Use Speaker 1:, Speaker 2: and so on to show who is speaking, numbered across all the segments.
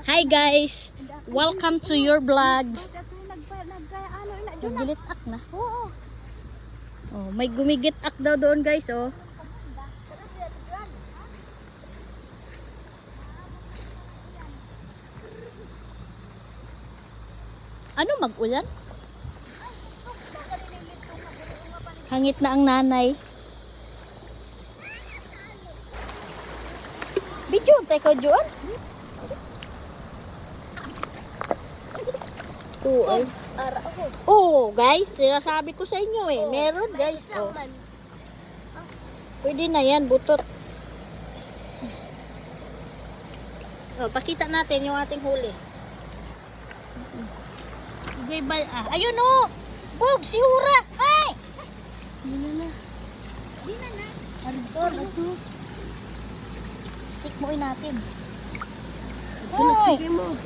Speaker 1: Hi guys, welcome to your vlog. Nagilit-ak na.
Speaker 2: Oo.
Speaker 1: Oh, may gumigit-ak daw doon guys, oh. Ano mag-ulan? Hangit na ang nanay. Video, teko Juan. Oo. Oh, guys, sinasabi ko sa inyo eh. Meron guys. Oh. Pwede na yan, butot. Oh, pakita natin yung ating huli. Ayun oh! Bog, si Hura! Ay! Di na. Ito. Sikmoy natin.
Speaker 2: Sige mo.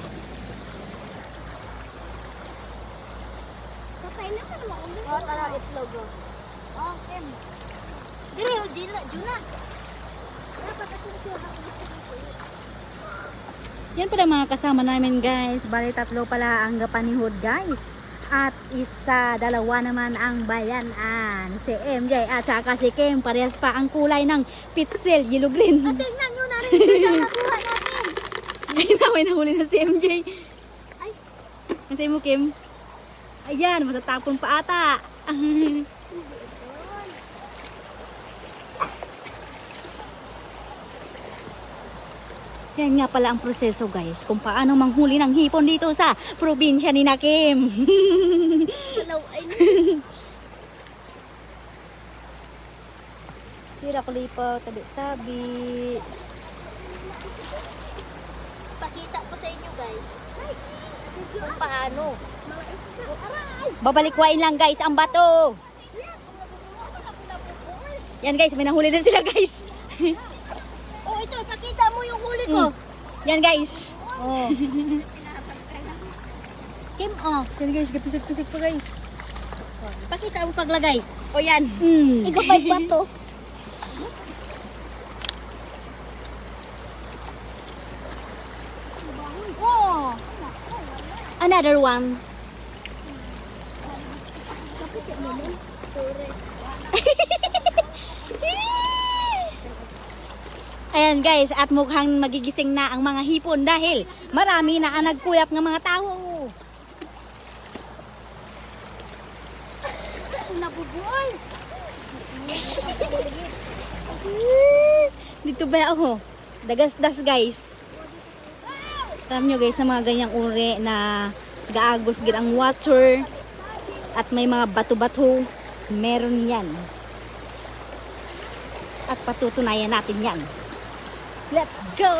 Speaker 2: Patay na ka naman.
Speaker 1: Oh, tara, itlog oh.
Speaker 2: Oh, Kim.
Speaker 1: Dire, oh, Juna.
Speaker 2: Dapat ako siya.
Speaker 3: Yan pala mga kasama namin guys. Bali tatlo pala ang gapanihod guys. At dalawa naman ang bayanan. Si MJ at saka si Kim. Parehas pa ang kulay ng pitsil, yellow green.
Speaker 2: At tingnan nyo, narinig sa nakuha natin.
Speaker 3: Ayun na, may nahuli na si MJ.
Speaker 2: Ay.
Speaker 3: Kasi mo Kim. Ayan, matatapon pa ata. Yan nga pala ang proseso guys, kung paano manghuli ng hipon dito sa probinsya ni Nakim.
Speaker 2: Hello, ay
Speaker 3: Tira ko lipa, tabi-tabi.
Speaker 1: Pakita ko sa inyo guys. Kung paano.
Speaker 3: Babalikwain lang guys ang bato. Yan guys, may nahuli na sila guys.
Speaker 1: Oh, ito, pakita mo yung huli ko.
Speaker 3: Yan guys.
Speaker 1: Oh. Kim, oh.
Speaker 3: Yan guys, kapisik-pisik pa guys.
Speaker 1: Pakita mo paglagay.
Speaker 3: O yan.
Speaker 2: Ikapag ba to?
Speaker 1: Oh.
Speaker 3: Another one. Ayan guys, at mukhang magigising na ang mga hipon dahil marami na ang nagkuyap ng mga tao.
Speaker 2: Nabubuhay.
Speaker 3: Dito ba ako? Dagas-das guys. Alam nyo guys, sa mga ganyang uri na gaagos gid ang water at may mga bato-bato, meron yan. At patutunayan natin yan. Let's go!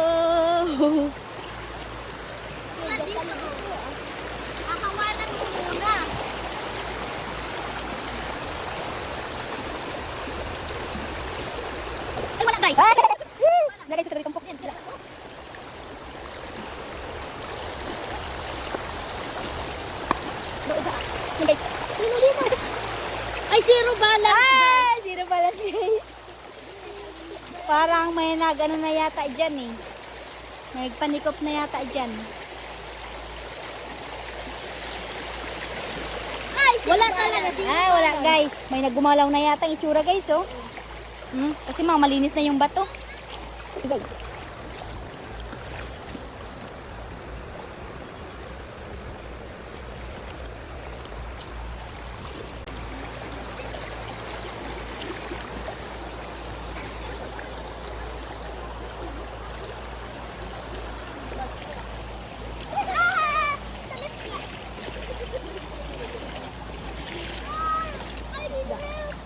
Speaker 1: Akawalan mo muna.
Speaker 3: Ay, wala guys! Lagay sa tumpok yan. Yan guys.
Speaker 1: Ay, zero balance.
Speaker 3: Ah! Zero balance guys. Parang may nag-ano na yata dyan eh. Nagpanikop na yata dyan.
Speaker 1: Wala talaga zero.
Speaker 3: Ah, wala guys. May naggumalaw na yata ang itsura guys oh. Kasi mga malinis na yung bato. Guys.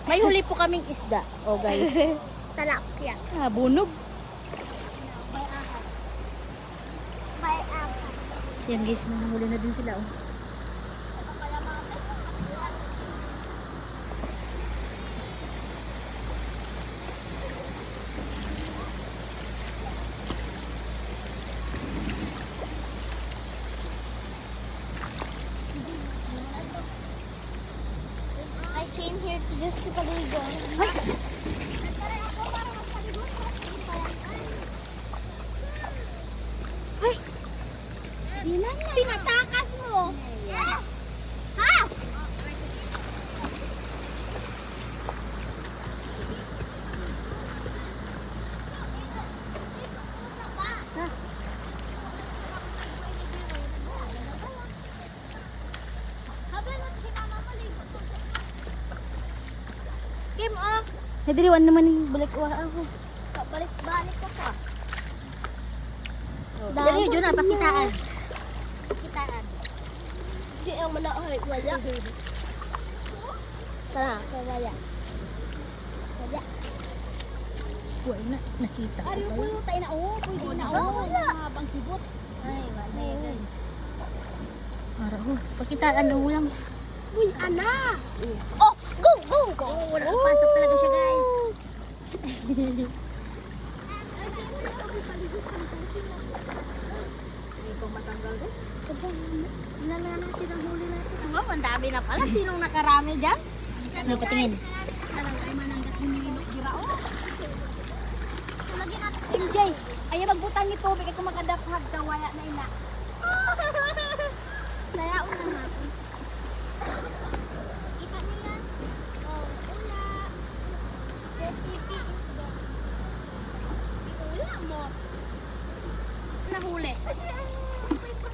Speaker 1: May huli po kaming isda. Oh guys.
Speaker 2: Talapia.
Speaker 3: Ah, bunog.
Speaker 2: May apa.
Speaker 3: Yan guys, may nahuli na din sila oh.
Speaker 2: came here to just to paligo. Pinatakas mo. Ha?
Speaker 1: Kim, oh.
Speaker 3: Nadiriwan naman yung balik ako.
Speaker 2: Balik-balik ka pa.
Speaker 1: Dali yun na, pakitaan. Pakitaan.
Speaker 2: Hindi ang manaoy. Wala. Tara, wala. Wala.
Speaker 1: Uy, nakita ko
Speaker 3: Ari
Speaker 1: pala.
Speaker 3: po tayo na pwede na
Speaker 2: Wala.
Speaker 3: sa bangkibot.
Speaker 1: Ay, wala guys. Para pakitaan mo lang.
Speaker 2: Uy, ana. Oh, go, go, go.
Speaker 1: Wala pasok talaga siya guys. Hindi ko matanggal guys.
Speaker 2: Ilan na natin ang huli natin.
Speaker 1: Wow, ang dami na pala. Sinong nakarami dyan? Ano, patingin.
Speaker 2: So, lagyan natin.
Speaker 3: MJ, ayaw magbutang ni tubig at kumakadaphag ka wala na ina.
Speaker 2: Layaon na natin. Kita mo yan? Oh, ula. Pipi. Ula mo.
Speaker 1: Nahuli.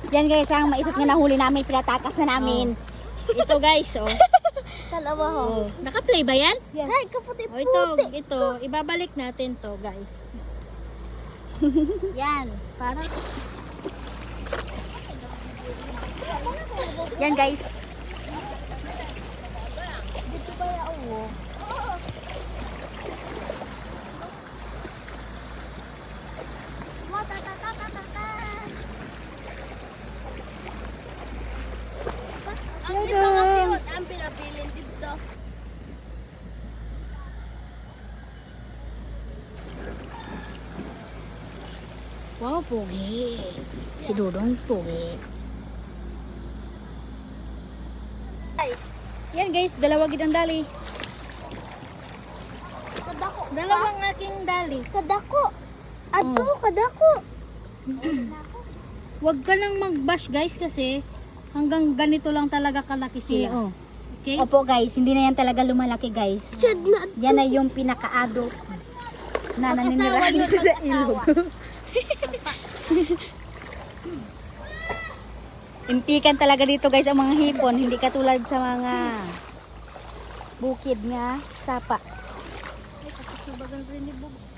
Speaker 3: Yan guys, ang maisot nga nahuli namin, pinatakas na namin.
Speaker 1: Ito guys, oh.
Speaker 2: Dalawa ho.
Speaker 1: Oh, naka-play ba yan?
Speaker 2: Ay, kaputi-puti.
Speaker 1: Oh, ito, ibabalik natin to, guys. Yan, para
Speaker 3: Yan guys.
Speaker 2: Dito kaya uwo. Ang isa kasi hot ang pinabilin dito.
Speaker 1: wow, pogi. Si Dudong pogi.
Speaker 3: Yan guys, dalawa gid ang dali.
Speaker 2: Kadako.
Speaker 1: Dalawang aking dali.
Speaker 2: Kadako. Ato, kadako.
Speaker 1: Huwag ka nang mag-bash guys kasi hanggang ganito lang talaga kalaki sila.
Speaker 3: Oo.
Speaker 1: Okay?
Speaker 3: Opo guys, hindi na yan talaga lumalaki guys.
Speaker 2: Chad na.
Speaker 3: Yan na yung pinaka-adults na
Speaker 1: Mag-asawa
Speaker 3: naninirahan
Speaker 1: yun,
Speaker 3: sa
Speaker 1: mag-asawa.
Speaker 3: ilog. Impikan talaga dito guys ang mga hipon, hindi katulad sa mga bukid nga sapa.
Speaker 1: Ay, kapag rin ni Bug.